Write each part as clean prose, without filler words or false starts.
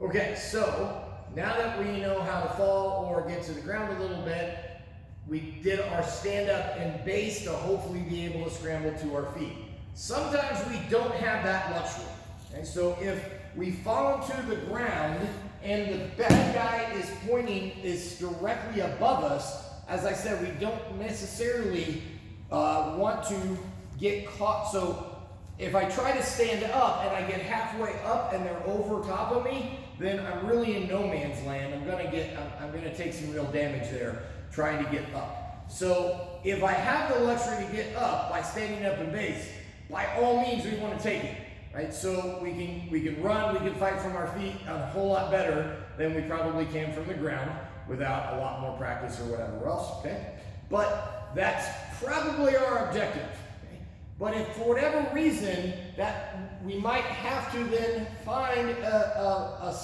Okay, so now that we know how to fall or get to the ground a little bit, we did our stand up and base to hopefully be able to scramble to our feet. Sometimes we don't have that luxury. Okay, so if we fall to the ground and the bad guy is directly above us, as I said, we don't necessarily want to get caught. So if I try to stand up and I get halfway up and they're over top of me, then I'm really in no man's land. I'm gonna take some real damage there trying to get up. So if I have the luxury to get up by standing up in base, by all means we want to take it, right? So we can run, we can fight from our feet a whole lot better than we probably can from the ground without a lot more practice or whatever else, okay? But that's probably our objective. Okay? But if for whatever reason that we might have to then find an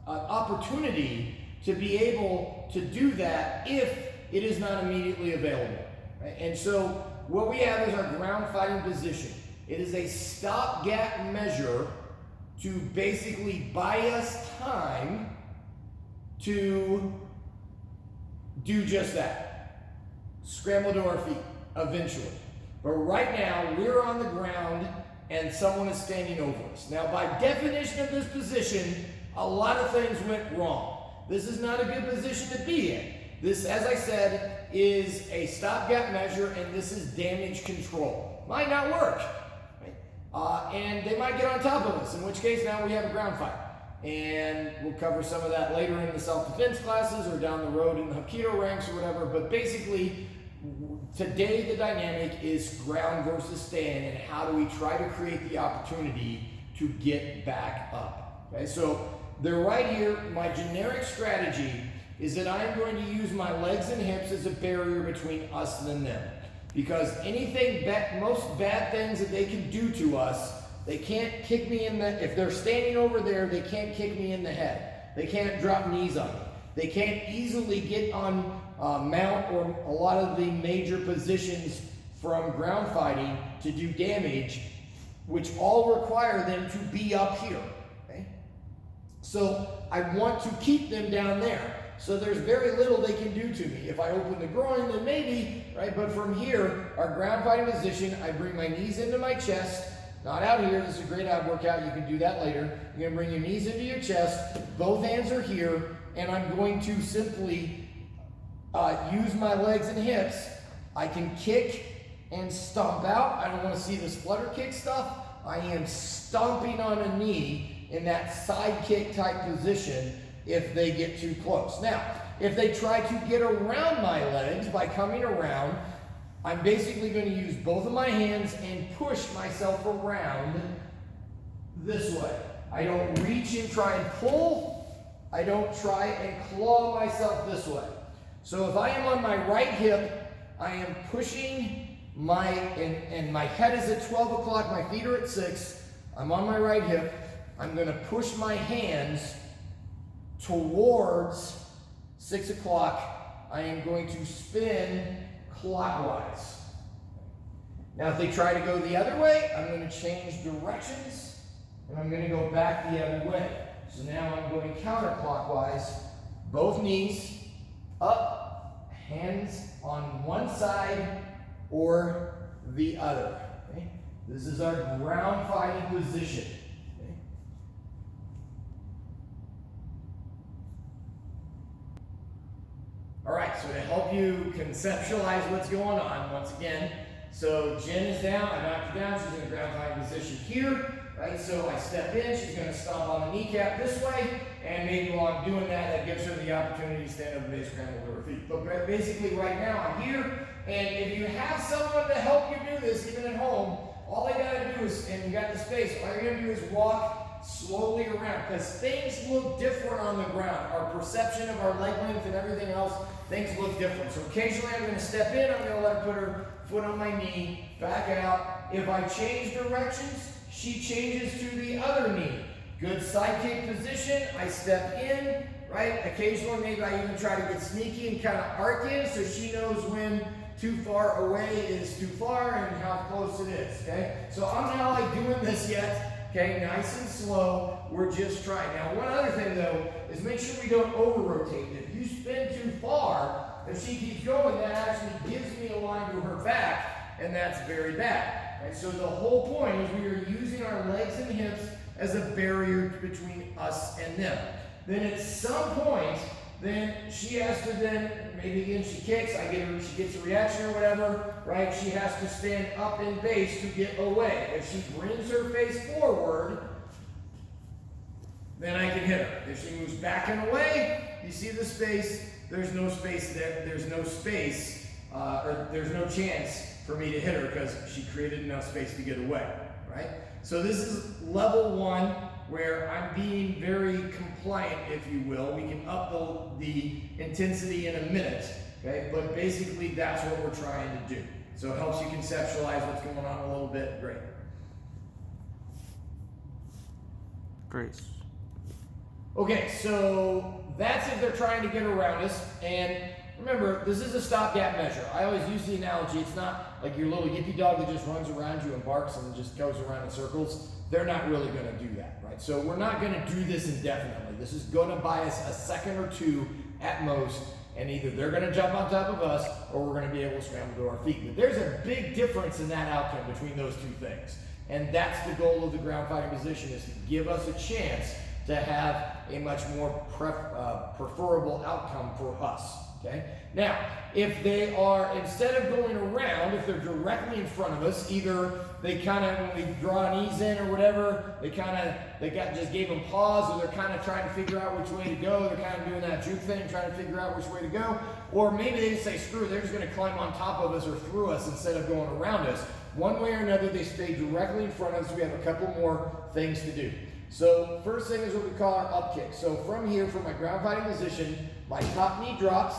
opportunity to be able to do that if it is not immediately available. Right? And so what we have is our ground fighting position. It is a stopgap measure to basically buy us time to do just that. Scramble to our feet eventually. But right now we're on the ground and someone is standing over us. Now by definition of this position, a lot of things went wrong. This is not a good position to be in. This, as I said, is a stopgap measure and this is damage control. Might not work. Right? And they might get on top of us, in which case now we have a ground fight. And we'll cover some of that later in the self-defense classes or down the road in the Hapkido ranks or whatever. But basically, today the dynamic is ground versus stand and how do we try to create the opportunity to get back up. Okay, so they're right here. My generic strategy is that I'm going to use my legs and hips as a barrier between us and them. Because most bad things that they can do to us, they can't kick me in the, if they're standing over there, they can't kick me in the head. They can't drop knees on me. They can't easily get on mount or a lot of the major positions from ground fighting to do damage, which all require them to be up here. Okay? So I want to keep them down there. So there's very little they can do to me. If I open the groin, then maybe, right? But from here, our ground fighting position, I bring my knees into my chest, not out here. This is a great ab workout. You can do that later. You're gonna bring your knees into your chest. Both hands are here, and I'm going to simply use my legs and hips. I can kick and stomp out. I don't want to see this flutter kick stuff. I am stomping on a knee in that side kick type position if they get too close. Now, if they try to get around my legs by coming around, I'm basically going to use both of my hands and push myself around this way. I don't reach and try and pull. I don't try and claw myself this way. So if I am on my right hip, I am pushing and my head is at 12 o'clock, my feet are at 6. I'm on my right hip. I'm going to push my hands towards 6 o'clock. I am going to spin clockwise. Now if they try to go the other way, I'm going to change directions and I'm going to go back the other way. So now I'm going counterclockwise, both knees up, hands on one side or the other. Okay? This is our ground fighting position. Okay? All right, so to help you conceptualize what's going on, once again, so Jen is down, I knocked her down, she's in a ground fighting position here, right? So I step in, she's gonna stomp on the kneecap this way, and maybe while I'm doing that, that gives her the opportunity to stand up and base scramble to her feet. But basically right now I'm here, and if you have someone to help you do this, even at home, all I gotta do is, and you got the space, all you're gonna do is walk slowly around, because things look different on the ground. Our perception of our leg length and everything else, things look different. So occasionally I'm going to step in, I'm going to let her put her foot on my knee, back out. If I change directions, she changes to the other knee. Good side kick position, I step in, right? Occasionally maybe I even try to get sneaky and kind of arc in so she knows when too far away is too far and how close it is, okay? So I'm not like doing this yet, okay, nice and slow. We're just trying. Now, one other thing though is make sure we don't over-rotate. If you spin too far, if she keeps going, that actually gives me a line to her back, and that's very bad. Right? So the whole point is we are using our legs and hips as a barrier between us and them. Then at some point, then she has to maybe again she kicks, she gets a reaction or whatever, right? She has to stand up in base to get away. If she brings her face forward, then I can hit her. If she moves back and away, you see the space, there's no space there, there's no space, or there's no chance for me to hit her because she created enough space to get away, right? So this is level 1, where I'm being very compliant, if you will. We can up the intensity in a minute, okay? But basically that's what we're trying to do. So it helps you conceptualize what's going on a little bit. Great. Great. Okay, so that's if they're trying to get around us. And remember, this is a stopgap measure. I always use the analogy, it's not like your little yippy dog that just runs around you and barks and just goes around in circles. They're not really going to do that, right? So we're not going to do this indefinitely. This is going to buy us a second or two at most, and either they're going to jump on top of us or we're going to be able to scramble to our feet. But there's a big difference in that outcome between those two things. And that's the goal of the ground fighting position, is to give us a chance to have a much more preferable outcome for us. Okay? Now, if they are, instead of going around, if they're directly in front of us, either they kind of, when we draw knees in or whatever, just gave them pause, or they're kind of trying to figure out which way to go, they're kind of doing that juke thing, trying to figure out which way to go, or maybe they just say, screw it, they're just going to climb on top of us or through us instead of going around us. One way or another, they stay directly in front of us. We have a couple more things to do. So first thing is what we call our up kick. So from here, from my ground fighting position, my top knee drops,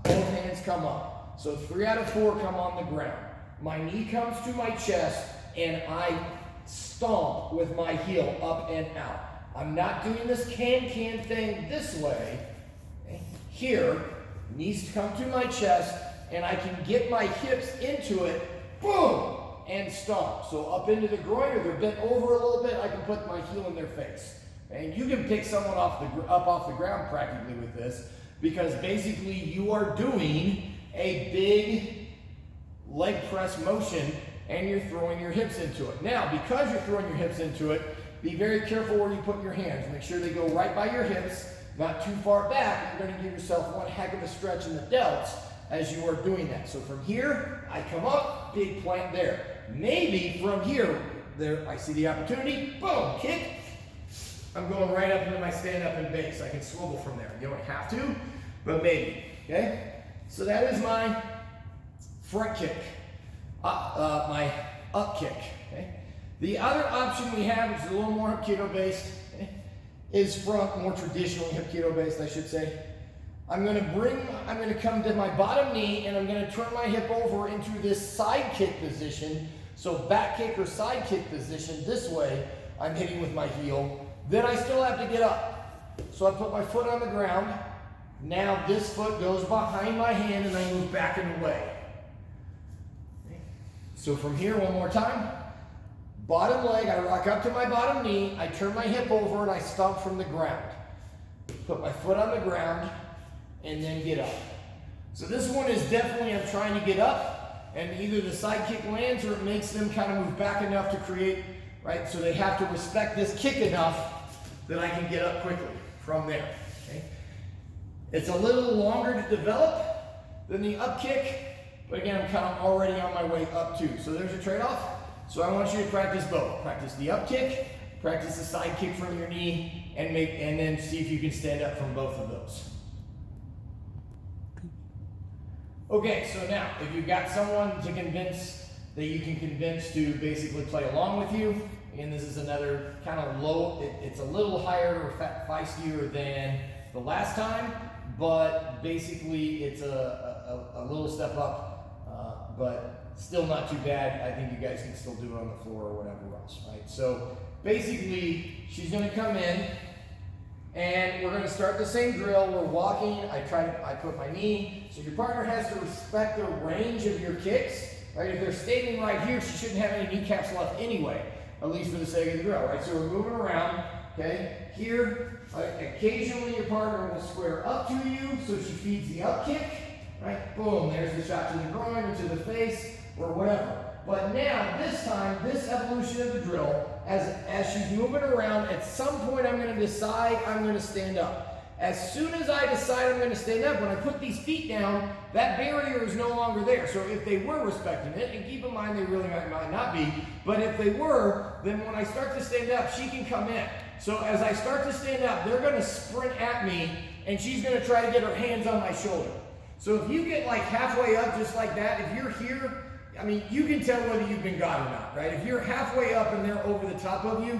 both hands come up. So 3 out of 4 come on the ground. My knee comes to my chest, and I stomp with my heel up and out. I'm not doing this can-can thing this way. Here, knees come to my chest, and I can get my hips into it, boom, and stomp. So up into the groin, or they're bent over a little bit, I can put my heel in their face. And you can pick someone up off the ground practically with this, because basically you are doing a big leg press motion and you're throwing your hips into it. Now, because you're throwing your hips into it, be very careful where you put your hands. Make sure they go right by your hips, not too far back. You're going to give yourself one heck of a stretch in the delts as you are doing that. So from here, I come up, big plant there. Maybe from here, there I see the opportunity, boom, kick. I'm going right up into my stand-up and base. I can swivel from there. You don't have to, but maybe, okay? So that is my front kick, my up kick, okay? The other option we have, which is a little more Hapkido-based, okay, is from more traditional Hapkido-based, I should say. I'm gonna come to my bottom knee, and I'm gonna turn my hip over into this side kick position. So back kick or side kick position, this way, I'm hitting with my heel. Then I still have to get up. So I put my foot on the ground. Now this foot goes behind my hand and I move back and away. Okay. So from here, one more time. Bottom leg, I rock up to my bottom knee, I turn my hip over and I stomp from the ground. Put my foot on the ground and then get up. So this one is definitely, I'm trying to get up, and either the side kick lands or it makes them kind of move back enough to create, right? So they have to respect this kick enough that I can get up quickly from there, okay? It's a little longer to develop than the up kick, but again, I'm kind of already on my way up too. So there's a trade-off. So I want you to practice both. Practice the up kick, practice the side kick from your knee, and then see if you can stand up from both of those. Okay, so now, if you've got someone to convince, that you can convince to basically play along with you, and this is another kind of low, it's a little higher or feistier than the last time, but basically it's a little step up, but still not too bad. I think you guys can still do it on the floor or whatever else, right? So basically, she's gonna come in, and we're going to start the same drill. We're walking. I put my knee. So your partner has to respect the range of your kicks. Right? If they're standing right here, she shouldn't have any kneecaps left anyway. at least for the sake of the drill, right? So we're moving around, okay? Here, occasionally your partner will square up to you, so she feeds the up kick, right? Boom, there's the shot to the groin or to the face or whatever. But now, this time, this evolution of the drill, as she's moving around, at some point I'm going to decide I'm going to stand up. As soon as I decide I'm going to stand up, when I put these feet down, that barrier is no longer there. So if they were respecting it, and keep in mind they really might not be, but if they were, then when I start to stand up, she can come in. So as I start to stand up, they're going to sprint at me, and she's going to try to get her hands on my shoulder. So if you get like halfway up just like that, if you're here, I mean, you can tell whether you've been got or not, right? If you're halfway up and they're over the top of you,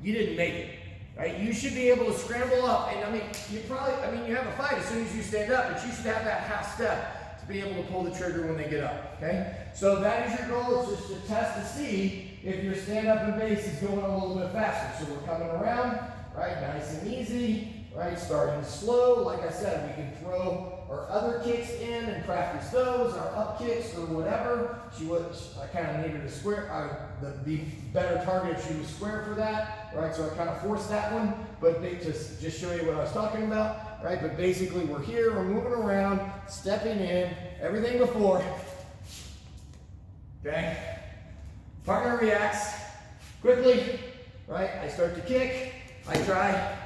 you didn't make it, right? You should be able to scramble up, and I mean, you have a fight as soon as you stand up, but you should have that half step to be able to pull the trigger when they get up, okay? So that is your goal. It's just to test to see if your stand up and base is going a little bit faster. So we're coming around, right? Nice and easy, right? Starting slow. Like I said, we can throw our other kicks in and practice those, our up kicks or whatever. I kind of needed a square, the better target if she was square for that, right? So I kind of forced that one, but to just show you what I was talking about, right? But basically we're here, we're moving around, stepping in, everything before, okay? Partner reacts quickly, right? I start to kick, I try,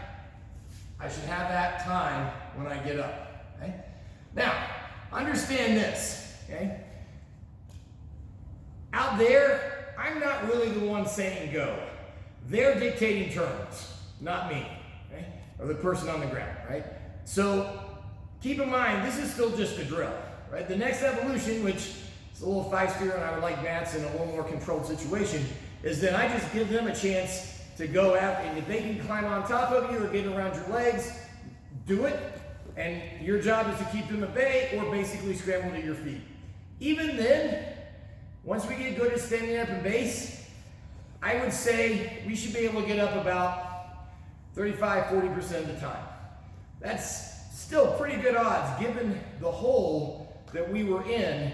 I should have that time when I get up, okay? Now, understand this, okay? Out there, I'm not really the one saying go. They're dictating terms, not me, okay? Or the person on the ground, right? So, keep in mind, this is still just a drill, right? The next evolution, which is a little feistier and I would like Matt's in a little more controlled situation, is that I just give them a chance to go out, and if they can climb on top of you or get around your legs, do it. And your job is to keep them at bay or basically scramble to your feet. Even then, once we get good at standing up in base, I would say we should be able to get up about 35–40% of the time. That's still pretty good odds given the hole that we were in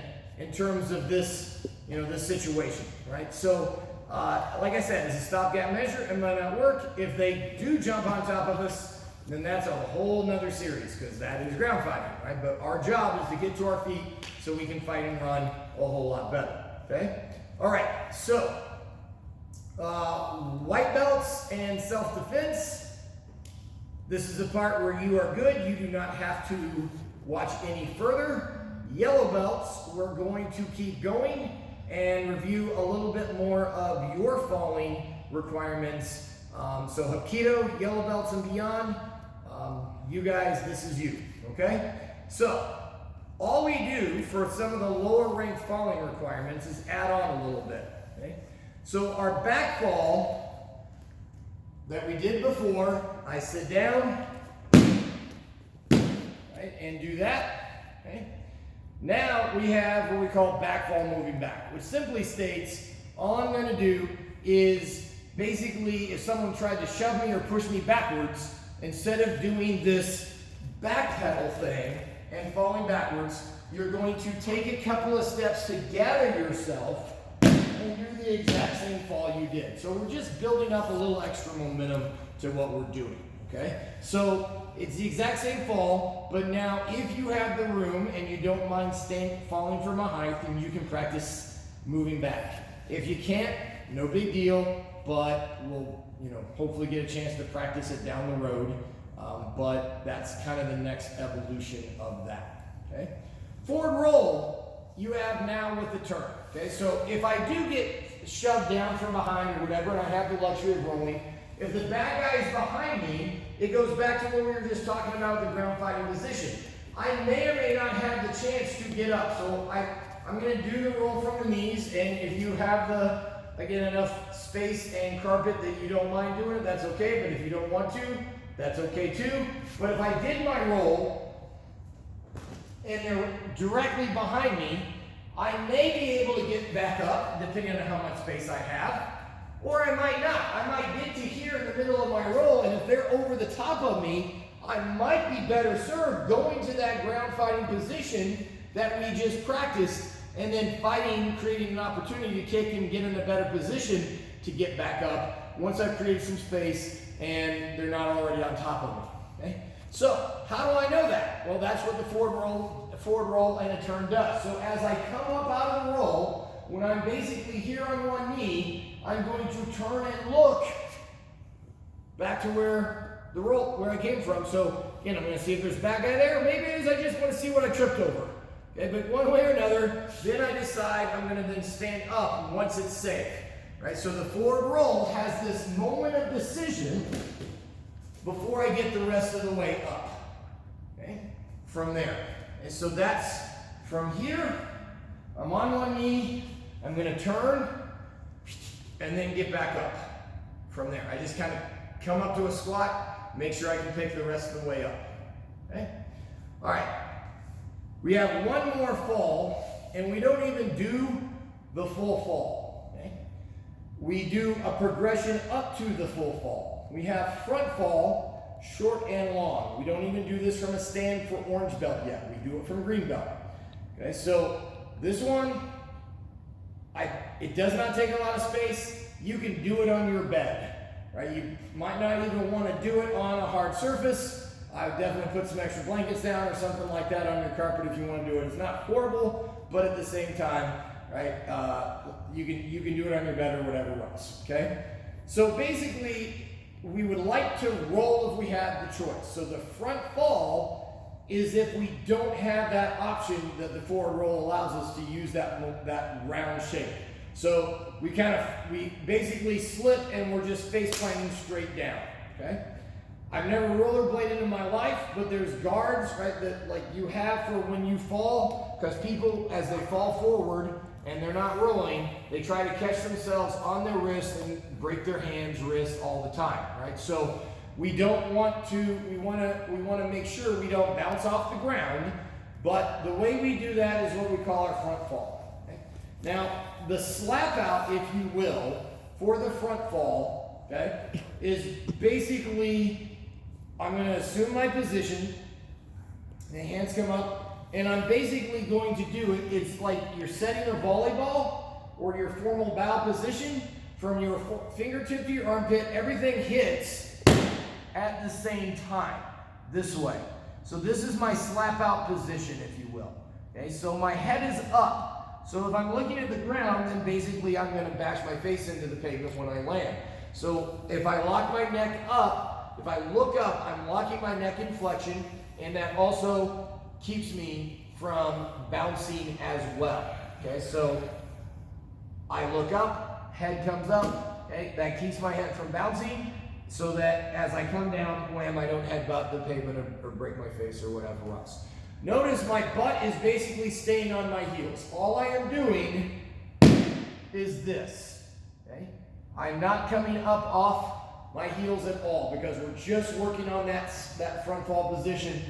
terms of this, this situation, right? So, like I said, it's a stopgap measure. It might not work. If they do jump on top of us, then that's a whole nother series, because that is ground fighting, right? But our job is to get to our feet so we can fight and run a whole lot better, okay? All right, so white belts and self-defense. This is the part where you are good. You do not have to watch any further. Yellow belts, we're going to keep going and review a little bit more of your falling requirements. So Hapkido, yellow belts and beyond, you guys, this is you, okay? So, all we do for some of the lower ranked falling requirements is add on a little bit, okay? So our back fall that we did before, I sit down, right, and do that, okay? Now we have what we call back fall moving back, which simply states, all I'm gonna do is basically, if someone tried to shove me or push me backwards, instead of doing this back pedal thing and falling backwards, you're going to take a couple of steps to gather yourself and do the exact same fall you did. So we're just building up a little extra momentum to what we're doing, okay? So it's the exact same fall, but now if you have the room and you don't mind falling from a height, then you can practice moving back. If you can't, no big deal, but we'll hopefully get a chance to practice it down the road. But that's kind of the next evolution of that, okay? Forward roll, you have now with the turn, okay? So if I do get shoved down from behind or whatever, and I have the luxury of rolling, if the bad guy is behind me, it goes back to what we were just talking about, the ground fighting position. I may or may not have the chance to get up, so I'm gonna do the roll from the knees, and if you have enough space and carpet that you don't mind doing it, that's okay, but if you don't want to, that's okay too. But if I did my roll and they're directly behind me, I may be able to get back up depending on how much space I have, or I might not. I might get to here in the middle of my roll, and if they're over the top of me, I might be better served going to that ground fighting position that we just practiced, and then fighting, creating an opportunity to kick and get in a better position to get back up once I've created some space and they're not already on top of me. Okay? So how do I know that? Well, that's what the forward roll and a turn does. So as I come up out of the roll, when I'm basically here on one knee, I'm going to turn and look back to where I came from. So again, I'm going to see if there's a bad guy there. Maybe it is I just want to see what I tripped over. Okay, but one way or another, then I decide I'm going to then stand up once it's safe. Right? So the forward roll has this moment of decision before I get the rest of the way up. Okay? From there. And so that's from here. I'm on one knee. I'm going to turn and then get back up from there. I just kind of come up to a squat, make sure I can pick the rest of the way up. Okay? All right. We have one more fall, and we don't even do the full fall. Okay? We do a progression up to the full fall. We have front fall, short and long. We don't even do this from a stand for orange belt yet. We do it from green belt. Okay, so this one, it does not take a lot of space. You can do it on your bed. Right? You might not even want to do it on a hard surface. I would definitely put some extra blankets down or something like that on your carpet if you want to do it. It's not horrible, but at the same time, right? You can do it on your bed or whatever else. Okay. So basically, we would like to roll if we had the choice. So the front fall is if we don't have that option that the forward roll allows us to use that round shape. So we basically slip and we're just face planting straight down. Okay. I've never rollerbladed in my life, but there's guards, right, that like you have for when you fall, because people, as they fall forward and they're not rolling, they try to catch themselves on their wrist and break their hands, wrists all the time, right? So we don't want to, we want to make sure we don't bounce off the ground, but the way we do that is what we call our front fall. Okay? Now, the slap out, if you will, for the front fall, okay, is basically, I'm going to assume my position, the hands come up, and I'm basically going to do it. It's like you're setting a volleyball or your formal bow position from your fingertip to your armpit. Everything hits at the same time, this way. So this is my slap out position, if you will. Okay, so my head is up. So if I'm looking at the ground, then basically I'm going to bash my face into the pavement when I land. So if I lock my neck up, if I look up, I'm locking my neck in flexion, and that also keeps me from bouncing as well. Okay, so I look up, head comes up, okay, that keeps my head from bouncing, so that as I come down, wham, I don't headbutt the pavement or break my face or whatever else. Notice my butt is basically staying on my heels. All I am doing is this, okay? I'm not coming up off my heels at all, because we're just working on that front fall position.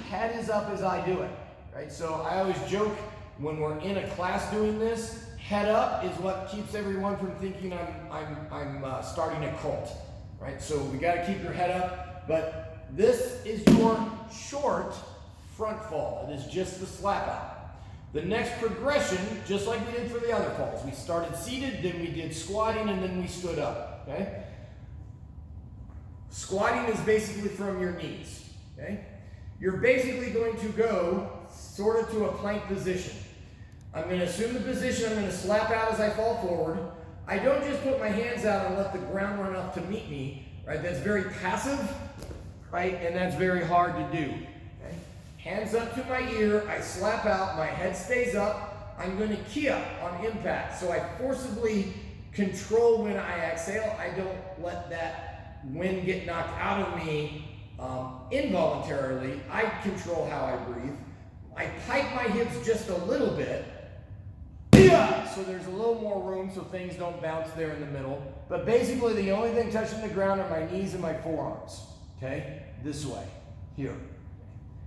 Head is up as I do it, right? So I always joke when we're in a class doing this, head up is what keeps everyone from thinking I'm starting a cult, right? So we got to keep your head up, but this is your short front fall. It is just the slap out. The next progression, just like we did for the other falls, we started seated, then we did squatting, and then we stood up, okay? Squatting is basically from your knees, okay? You're basically going to go sort of to a plank position. I'm going to assume the position, I'm going to slap out as I fall forward. I don't just put my hands out and let the ground run up to meet me, right? That's very passive, right? And that's very hard to do, okay? Hands up to my ear, I slap out, my head stays up. I'm going to key up on impact. So I forcibly control when I exhale. I don't let that wind get knocked out of me involuntarily. I control how I breathe. I pipe my hips just a little bit, so there's a little more room so things don't bounce there in the middle. But basically the only thing touching the ground are my knees and my forearms, okay? This way, here.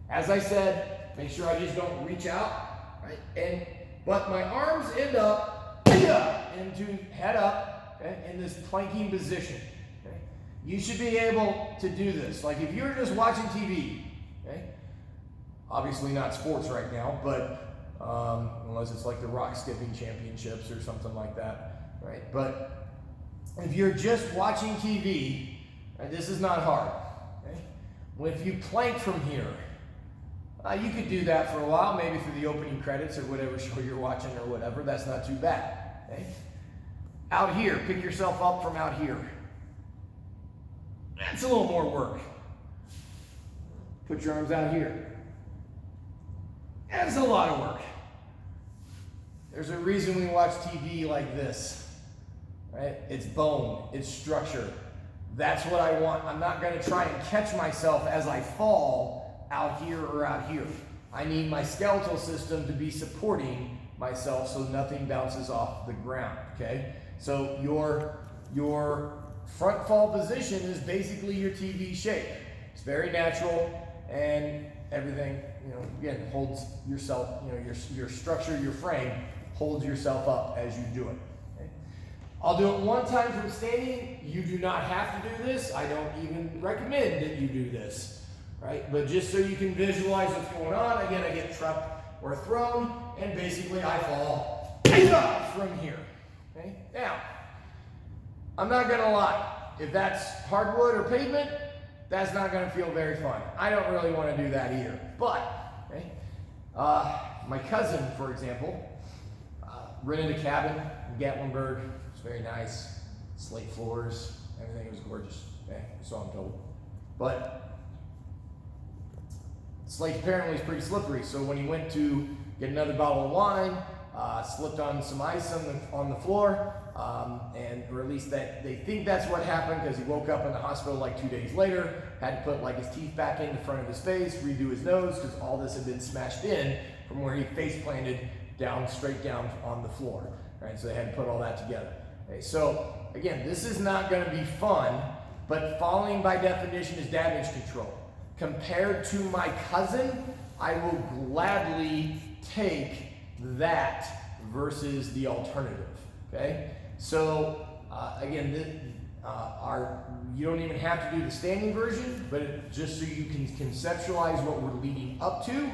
As I said, make sure I just don't reach out, right? But my arms end up into head up, okay, in this planking position. You should be able to do this. Like if you're just watching TV, okay? Obviously not sports right now, but unless it's like the rock skipping championships or something like that, right? But if you're just watching TV, right, this is not hard. Okay? Well, if you plank from here, you could do that for a while, maybe for the opening credits or whatever show you're watching or whatever. That's not too bad. Okay? Out here, pick yourself up from out here. That's a little more work. Put your arms out here. That's a lot of work. There's a reason we watch TV like this, right? It's bone, it's structure. That's what I want. I'm not going to try and catch myself as I fall out here or out here. I need my skeletal system to be supporting myself so nothing bounces off the ground, okay? So your front fall position is basically your TV shape. It's very natural, and everything, again, holds yourself, your structure, your frame holds yourself up as you do it. Okay? I'll do it one time from standing. You do not have to do this. I don't even recommend that you do this. Right? But just so you can visualize what's going on, again, I get trucked or thrown, and basically I fall from here. Okay? Now, I'm not gonna lie, if that's hardwood or pavement, that's not gonna feel very fun. I don't really wanna do that either. But, okay, my cousin, for example, rented a cabin in Gatlinburg. It was very nice, slate floors, everything was gorgeous, okay? So I'm told. But slate apparently is pretty slippery, so when he went to get another bottle of wine, slipped on some ice on the floor, or at least they think that's what happened, because he woke up in the hospital like 2 days later, had to put like his teeth back in the front of his face, redo his nose, because all this had been smashed in from where he face planted straight down on the floor. Right, so they had to put all that together. Okay, so again, this is not going to be fun, but falling by definition is damage control. Compared to my cousin, I will gladly take that versus the alternative. Okay, so again, you don't even have to do the standing version, but just so you can conceptualize what we're leading up to.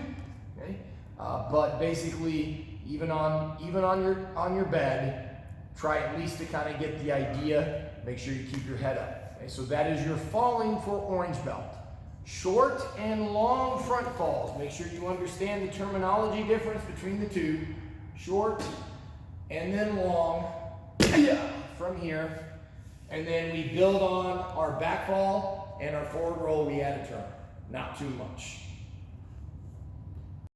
Okay, but basically, even on your bed, try at least to kind of get the idea. Make sure you keep your head up. Okay, so that is your falling for orange belt. Short and long front falls. Make sure you understand the terminology difference between the two. Short and then long from here. And then we build on our back fall and our forward roll. We add a turn. Not too much.